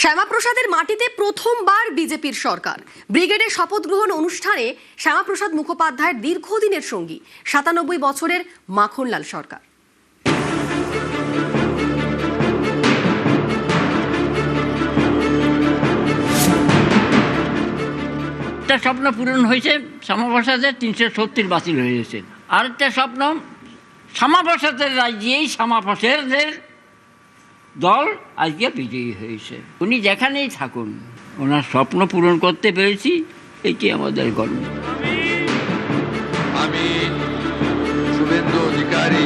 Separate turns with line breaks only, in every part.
শ্যামাপ্রসাদের মাটিতে প্রথমবার বিজেপির সরকার। ব্রিগেডের শপথ গ্রহণ অনুষ্ঠানে শ্যামাপ্রসাদ মুখোপাধ্যায়ের দীর্ঘদিনের সঙ্গী ৯৭ বছরের মাখনলাল সরকার।
একটা স্বপ্ন পূরণ হয়েছে, শ্যামাপ্রসাদের ৩৭০ বাতিল হয়ে গেছে। আরেকটা স্বপ্ন, শ্যামাপ্রসাদের রাজ্যেই শ্যামাপ্রসাদের দল আজকে বিজয়ী হয়েছে। উনি যেখানেই থাকুন, ওনার স্বপ্ন পূরণ করতে পেরেছি, এটি আমাদের গর্ব।
আমি শুভেন্দু অধিকারী।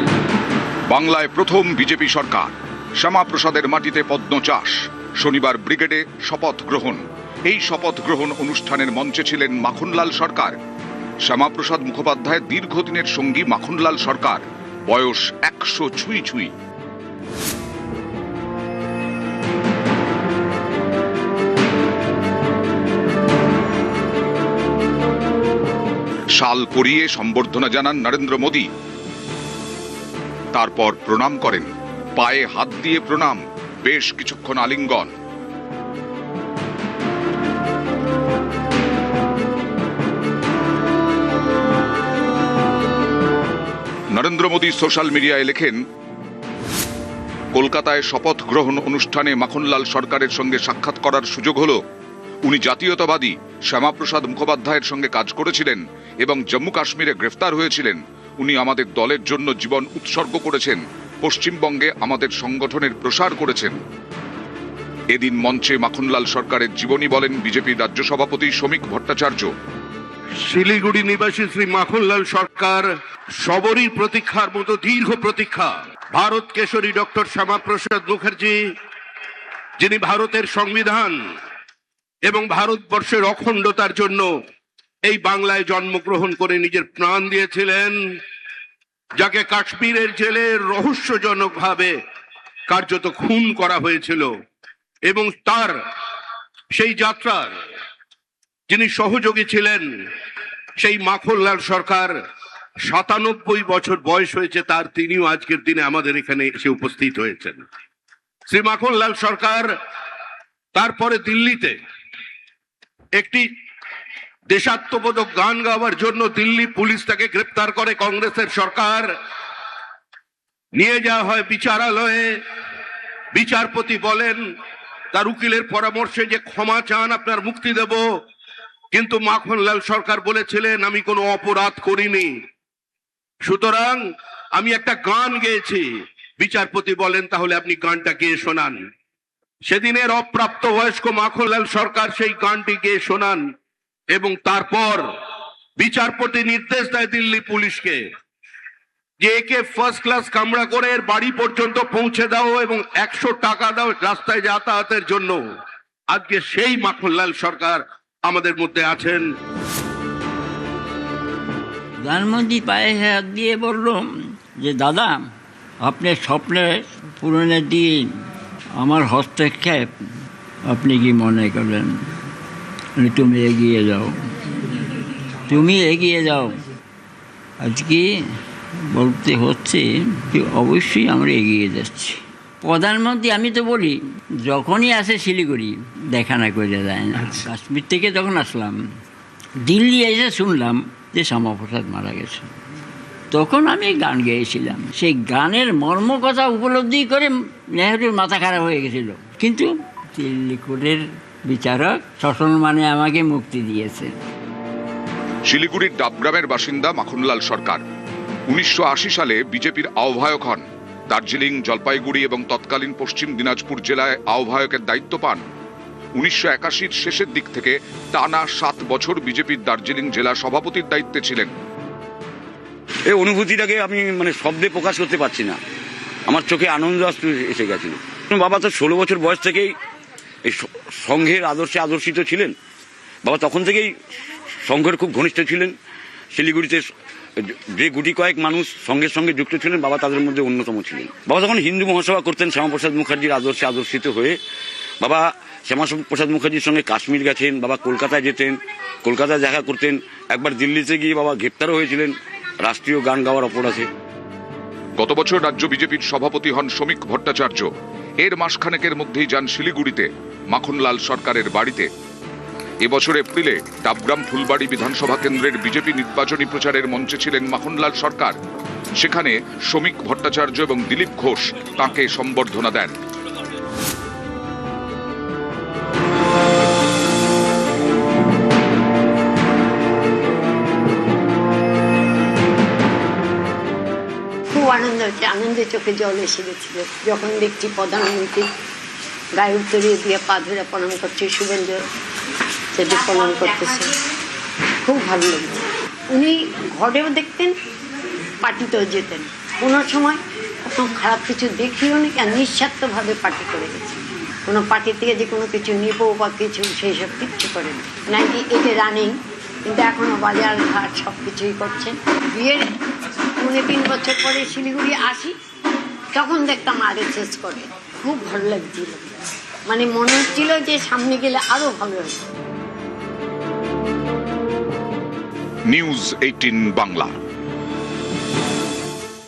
বাংলায় প্রথম বিজেপি সরকার, শ্যামাপ্রসাদের মাটিতে পদ্ম চাষ। শনিবার ব্রিগেডে শপথ গ্রহণ। এই শপথ গ্রহণ অনুষ্ঠানের মঞ্চে ছিলেন মাখনলাল সরকার। শ্যামাপ্রসাদ মুখোপাধ্যায়ের দীর্ঘদিনের সঙ্গী মাখনলাল সরকার, বয়স ১০০ ছুঁই ছুঁই। শাল পরিয়ে সম্বর্ধনা জানান নরেন্দ্র মোদী। তারপর প্রণাম করেন, পায়ে হাত দিয়ে প্রণাম, বেশ কিছুক্ষণ আলিঙ্গন। নরেন্দ্র মোদী সোশ্যাল মিডিয়ায় লেখেন, কলকাতায় শপথ গ্রহণ অনুষ্ঠানে মাখনলাল সরকারের সঙ্গে সাক্ষাৎ করার সুযোগ হলো। উনি জাতীয়তাবাদী শ্যামাপ্রসাদ মুখোপাধ্যায়ের সঙ্গে কাজ করেছিলেন এবং জম্মু কাশ্মীরে গ্রেফতার হয়েছিলেন। উনি আমাদের দলের জন্য জীবন উৎসর্গ করেছেন, পশ্চিমবঙ্গে আমাদের সংগঠনের প্রসার করেছেন। এদিন মঞ্চে মাখনলাল সরকারের জীবনী বলেন বিজেপির রাজ্য সভাপতি শ্রমিক ভট্টাচার্য।
শিলিগুড়ি নিবাসী শ্রী মাখনলাল সরকার সবরই প্রতীক্ষার মতো দীর্ঘ প্রতীক্ষা। ভারত কেশরী ডক্টর শ্যামাপ্রসাদ মুখার্জি, যিনি ভারতের সংবিধান এবং ভারতবর্ষের অখণ্ডতার জন্য এই বাংলায় জন্মগ্রহণ করে নিজের প্রাণ দিয়েছিলেন, যাকে কাশ্মীরের জেলে রহস্যজনকভাবে কার্যত খুন করা হয়েছিল, এবং তার সেই যাত্রার যিনি সহযোগী ছিলেন, সেই মাখনলাল সরকার ৯৭ বছর বয়স হয়েছে তার, তিনিও আজকের দিনে আমাদের এখানে এসে উপস্থিত হয়েছেন। শ্রী মাখনলাল সরকার তারপরে দিল্লিতে একটি দেশাত্মবোধক গান গাওয়ার জন্য দিল্লি পুলিশ তাকে গ্রেপ্তার করে। কংগ্রেসের সরকার নিয়ে যাওয়া হয় বিচারালয়ে। বিচারপতি বলেন তার উকিলের পরামর্শে যে ক্ষমা চান, আপনার মুক্তি দেব। কিন্তু মাখনলাল সরকার বলেছিলেন, আমি কোনো অপরাধ করিনি, সুতরাং আমি একটা গান গেয়েছি। বিচারপতি বলেন, তাহলে আপনি গানটা গেয়ে শোনান। সেদিনের অপ্রাপ্তবয়স্ক মাখনলাল সরকার সেই গানটি গেয়ে শোনান, এবং তারপর বিচারপতি নির্দেশ দেয় দিল্লি পুলিশকে যে একে ফার্স্ট ক্লাস কামরা করে এর বাড়ি পর্যন্ত পৌঁছে দাও এবং ১০০ টাকা দাও রাস্তায় যাতায়াতের জন্য। আজকে সেই মাখনলাল সরকার আমাদের মধ্যে আছেন।
প্রধানমন্ত্রী পায়ে হাত দিয়ে বলল যে দাদা, আপনার স্বপ্নের পূরণের দিন আমার হস্তক্ষেপ আপনি কি মনে করেন? তুমি এগিয়ে যাও, তুমি এগিয়ে যাও। আজকে বলতে হচ্ছে যে অবশ্যই আমরা এগিয়ে যাচ্ছি। প্রধানমন্ত্রী, আমি তো বলি, যখনই আসে শিলিগুড়ি দেখা না করে যায় না। কাশ্মীর থেকে যখন আসলাম, দিল্লি এসে শুনলাম যে শ্যামাপ্রসাদ মারা গেছে, তখন আমি গান গেয়েছিলাম। সেই গানের মর্ম কথা উপলব্ধি করে নেহরুর মাথা খারাপ হয়ে গেছিল, কিন্তু দিল্লি কোর্টের বিচারক সসম্মানে আমাকে মুক্তি দিয়েছে।
শিলিগুড়ির ডাবগ্রামের বাসিন্দা মাখনলাল সরকার ১৯৮০ সালে বিজেপির আহ্বায়ক হন। দার্জিলিং, জলপাইগুড়ি এবং তৎকালীন পশ্চিম দিনাজপুর জেলায় আহ্বায়কের দায়িত্ব পান। ১৯৮১-র শেষের দিক থেকে টানা ৭ বছর বিজেপির দার্জিলিং জেলা সভাপতির দায়িত্বে ছিলেন।
এই অনুভূতিটাকে আমি শব্দে প্রকাশ করতে পারছি না। আমার চোখে আনন্দ এসে গেছিল। বাবা তো ১৬ বছর বয়স থেকেই এই সংঘের আদর্শে আদর্শিত ছিলেন। বাবা তখন থেকেই সংঘের খুব ঘনিষ্ঠ ছিলেন। শিলিগুড়িতে যে গুটি কয়েক মানুষ সংঘের সঙ্গে যুক্ত ছিলেন, বাবা তাদের মধ্যে অন্যতম ছিলেন। বাবা তখন হিন্দু মহাসভা করতেন শ্যামাপ্রসাদ মুখার্জির আদর্শে আদর্শিত হয়ে। বাবা শ্যামাপ্রসাদ মুখার্জির সঙ্গে কাশ্মীর গেছেন, বাবা কলকাতায় যেতেন, কলকাতায় দেখা করতেন। একবার দিল্লিতে গিয়ে বাবা গ্রেপ্তারও হয়েছিলেন রাষ্ট্রীয় গান গাওয়ার অপরাধে।
গত বছর রাজ্য বিজেপির সভাপতি হন শ্রমিক ভট্টাচার্য। এর মাসখানেকের মধ্যেই যান শিলিগুড়িতে। মাখনলাল সরকারের বাড়িতে। এবছর এপ্রিলে ডাবগ্রাম ফুলবাড়ি বিধানসভা কেন্দ্রের বিজেপি নির্বাচনী প্রচারের মঞ্চে ছিলেন মাখনলাল সরকার। সেখানে শ্রমিক ভট্টাচার্য এবং দিলীপ ঘোষ তাঁকে সম্বর্ধনা দেন।
খুব আনন্দ হচ্ছে, আনন্দে চোখে জল এসে গেছিল যখন দেখছি প্রধানমন্ত্রী গায়ে উত্তরিয়ে দিয়ে পা ধরে প্রণাম করছে, শুভেন্দু সেটি প্রণাম করতেছে, খুব ভালো লাগছে। উনি ঘরেও দেখতেন, পার্টিতেও যেতেন, কোনো সময় কোনো খারাপ কিছু দেখিও নি, আর নিঃস্বার্থভাবে পার্টি করে গেছে। কোনো পার্টি থেকে যে কোনো কিছু নিবো বা কিছু সেই সব কিচ্ছু করেন নাকি এতে রানিং, কিন্তু এখনও বাজার ঘাট সব কিছুই করছেন। বিয়ের 3 বছর পরে শিলিগুড়ি আসি, তখন দেখতাম RSS করে, খুব ভালো লাগছিল, মানে মনে হচ্ছিল যে সামনে গেলে আরো ভালো হবে।
নিউজ 18 বাংলা।